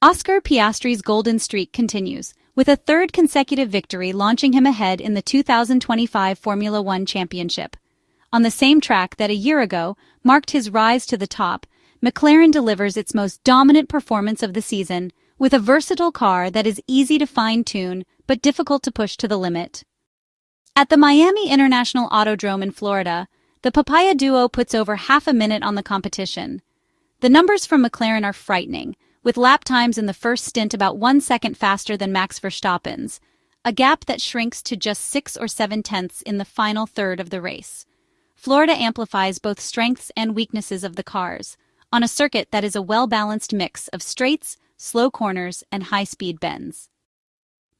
Oscar Piastri's golden streak continues, with a third consecutive victory launching him ahead in the 2025 Formula One Championship. On the same track that a year ago marked his rise to the top, McLaren delivers its most dominant performance of the season, with a versatile car that is easy to fine-tune but difficult to push to the limit. At the Miami International Autodrome in Florida, the Papaya duo puts over half a minute on the competition. The numbers from McLaren are frightening, with lap times in the first stint about 1 second faster than Max Verstappen's, a gap that shrinks to just 6 or 7 tenths in the final third of the race. Florida amplifies both strengths and weaknesses of the cars, on a circuit that is a well-balanced mix of straights, slow corners, and high-speed bends.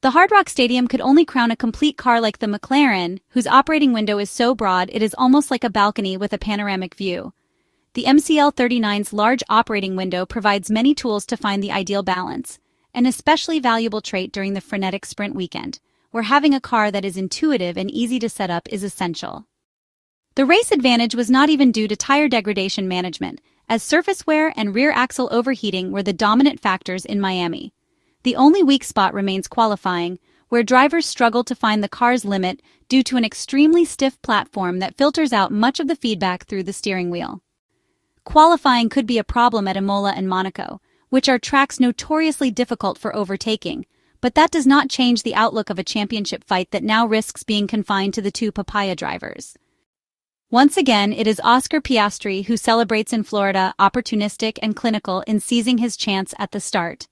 The Hard Rock Stadium could only crown a complete car like the McLaren, whose operating window is so broad it is almost like a balcony with a panoramic view. The MCL39's large operating window provides many tools to find the ideal balance, an especially valuable trait during the frenetic sprint weekend, where having a car that is intuitive and easy to set up is essential. The race advantage was not even due to tire degradation management, as surface wear and rear axle overheating were the dominant factors in Miami. The only weak spot remains qualifying, where drivers struggle to find the car's limit due to an extremely stiff platform that filters out much of the feedback through the steering wheel. Qualifying could be a problem at Imola and Monaco, which are tracks notoriously difficult for overtaking, but that does not change the outlook of a championship fight that now risks being confined to the two Papaya drivers. Once again, it is Oscar Piastri who celebrates in Florida, opportunistic and clinical in seizing his chance at the start.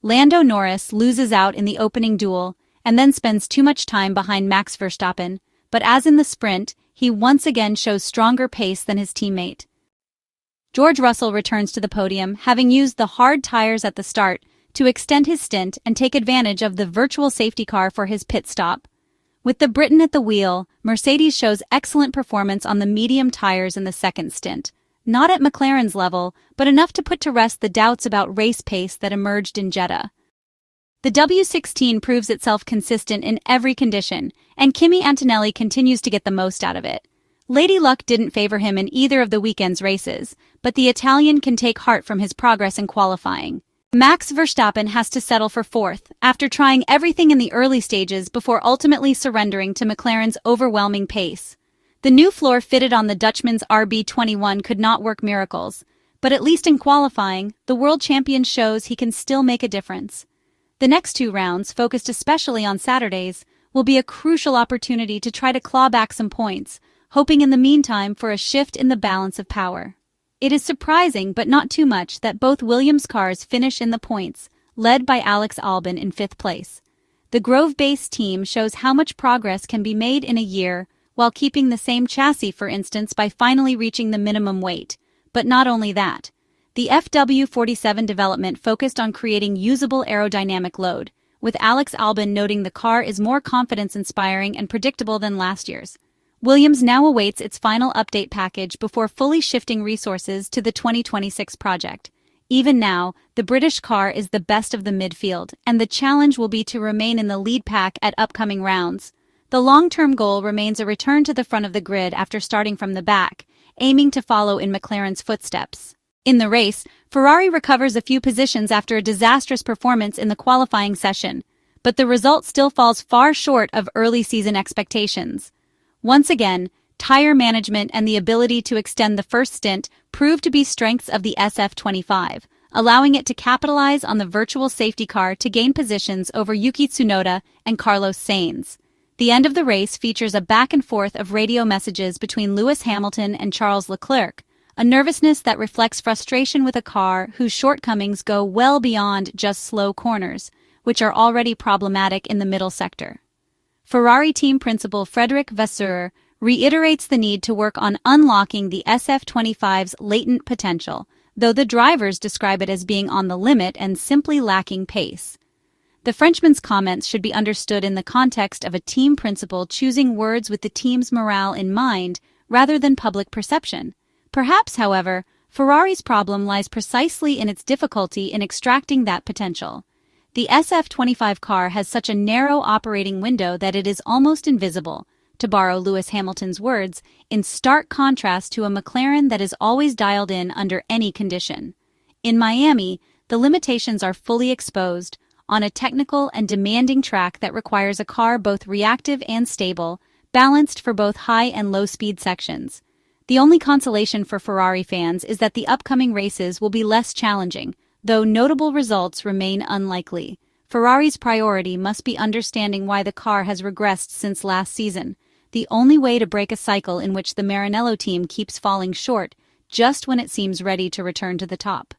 Lando Norris loses out in the opening duel and then spends too much time behind Max Verstappen, but as in the sprint, he once again shows stronger pace than his teammate. George Russell returns to the podium, having used the hard tires at the start to extend his stint and take advantage of the virtual safety car for his pit stop. With the Briton at the wheel, Mercedes shows excellent performance on the medium tires in the second stint. Not at McLaren's level, but enough to put to rest the doubts about race pace that emerged in Jeddah. The W16 proves itself consistent in every condition, and Kimi Antonelli continues to get the most out of it. Lady Luck didn't favor him in either of the weekend's races, but the Italian can take heart from his progress in qualifying. Max Verstappen has to settle for fourth, after trying everything in the early stages before ultimately surrendering to McLaren's overwhelming pace. The new floor fitted on the Dutchman's RB21 could not work miracles, but at least in qualifying, the world champion shows he can still make a difference. The next two rounds, focused especially on Saturdays, will be a crucial opportunity to try to claw back some points, hoping in the meantime for a shift in the balance of power. It is surprising, but not too much, that both Williams cars finish in the points, led by Alex Albon in fifth place. The Grove-based team shows how much progress can be made in a year while keeping the same chassis, for instance, by finally reaching the minimum weight. But not only that. The FW47 development focused on creating usable aerodynamic load, with Alex Albon noting the car is more confidence-inspiring and predictable than last year's. Williams now awaits its final update package before fully shifting resources to the 2026 project. Even now, the British car is the best of the midfield, and the challenge will be to remain in the lead pack at upcoming rounds. The long-term goal remains a return to the front of the grid after starting from the back, aiming to follow in McLaren's footsteps. In the race, Ferrari recovers a few positions after a disastrous performance in the qualifying session, but the result still falls far short of early season expectations. Once again, tire management and the ability to extend the first stint proved to be strengths of the SF-25, allowing it to capitalize on the virtual safety car to gain positions over Yuki Tsunoda and Carlos Sainz. The end of the race features a back and forth of radio messages between Lewis Hamilton and Charles Leclerc, a nervousness that reflects frustration with a car whose shortcomings go well beyond just slow corners, which are already problematic in the middle sector. Ferrari team principal Frederic Vasseur reiterates the need to work on unlocking the SF-25's latent potential, though the drivers describe it as being on the limit and simply lacking pace. The Frenchman's comments should be understood in the context of a team principal choosing words with the team's morale in mind rather than public perception. Perhaps, however, Ferrari's problem lies precisely in its difficulty in extracting that potential. The SF-25 car has such a narrow operating window that it is almost invisible, to borrow Lewis Hamilton's words, in stark contrast to a McLaren that is always dialed in under any condition. In Miami, the limitations are fully exposed on a technical and demanding track that requires a car both reactive and stable, balanced for both high and low-speed sections. The only consolation for Ferrari fans is that the upcoming races will be less challenging, though notable results remain unlikely. Ferrari's priority must be understanding why the car has regressed since last season, the only way to break a cycle in which the Maranello team keeps falling short just when it seems ready to return to the top.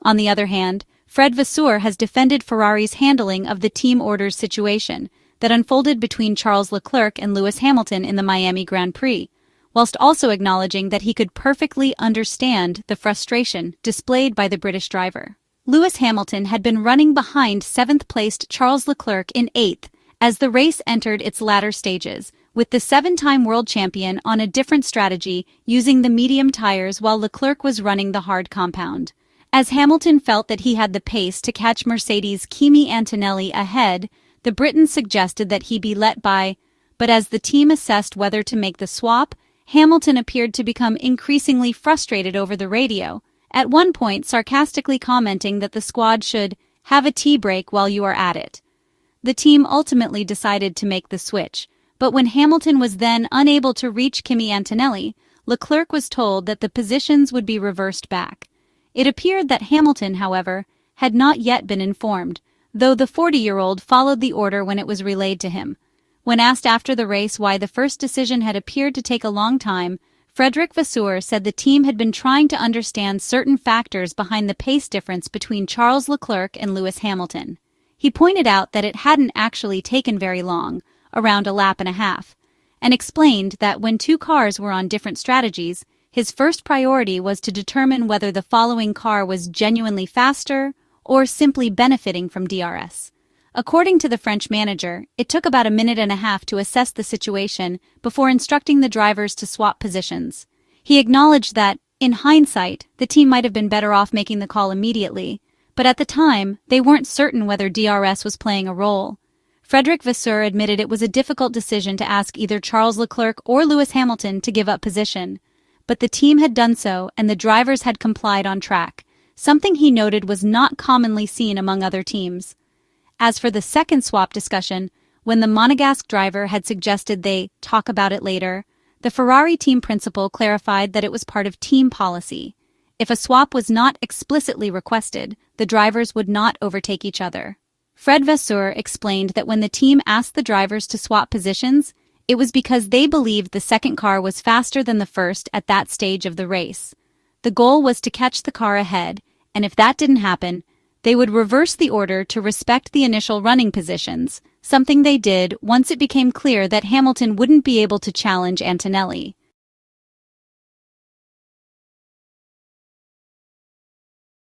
On the other hand, Fred Vasseur has defended Ferrari's handling of the team orders situation that unfolded between Charles Leclerc and Lewis Hamilton in the Miami Grand Prix, whilst also acknowledging that he could perfectly understand the frustration displayed by the British driver. Lewis Hamilton had been running behind 7th-placed Charles Leclerc in 8th as the race entered its latter stages, with the 7-time world champion on a different strategy using the medium tires while Leclerc was running the hard compound. As Hamilton felt that he had the pace to catch Mercedes' Kimi Antonelli ahead, the Briton suggested that he be let by, but as the team assessed whether to make the swap, Hamilton appeared to become increasingly frustrated over the radio, at one point sarcastically commenting that the squad should have a tea break while you are at it. The team ultimately decided to make the switch, but when Hamilton was then unable to reach Kimi Antonelli, Leclerc was told that the positions would be reversed back. It appeared that Hamilton, however, had not yet been informed, though the 40-year-old followed the order when it was relayed to him. When asked after the race why the first decision had appeared to take a long time, Frederic Vasseur said the team had been trying to understand certain factors behind the pace difference between Charles Leclerc and Lewis Hamilton. He pointed out that it hadn't actually taken very long, around a lap and a half, and explained that when two cars were on different strategies, his first priority was to determine whether the following car was genuinely faster or simply benefiting from DRS. According to the French manager, it took about a minute and a half to assess the situation before instructing the drivers to swap positions. He acknowledged that, in hindsight, the team might have been better off making the call immediately, but at the time, they weren't certain whether DRS was playing a role. Frederic Vasseur admitted it was a difficult decision to ask either Charles Leclerc or Lewis Hamilton to give up position, but the team had done so and the drivers had complied on track, something he noted was not commonly seen among other teams. As for the second swap discussion, when the Monegasque driver had suggested they talk about it later, the Ferrari team principal clarified that it was part of team policy. If a swap was not explicitly requested, the drivers would not overtake each other. Fred Vasseur explained that when the team asked the drivers to swap positions, it was because they believed the second car was faster than the first at that stage of the race. The goal was to catch the car ahead, and if that didn't happen, they would reverse the order to respect the initial running positions, something they did once it became clear that Hamilton wouldn't be able to challenge Antonelli.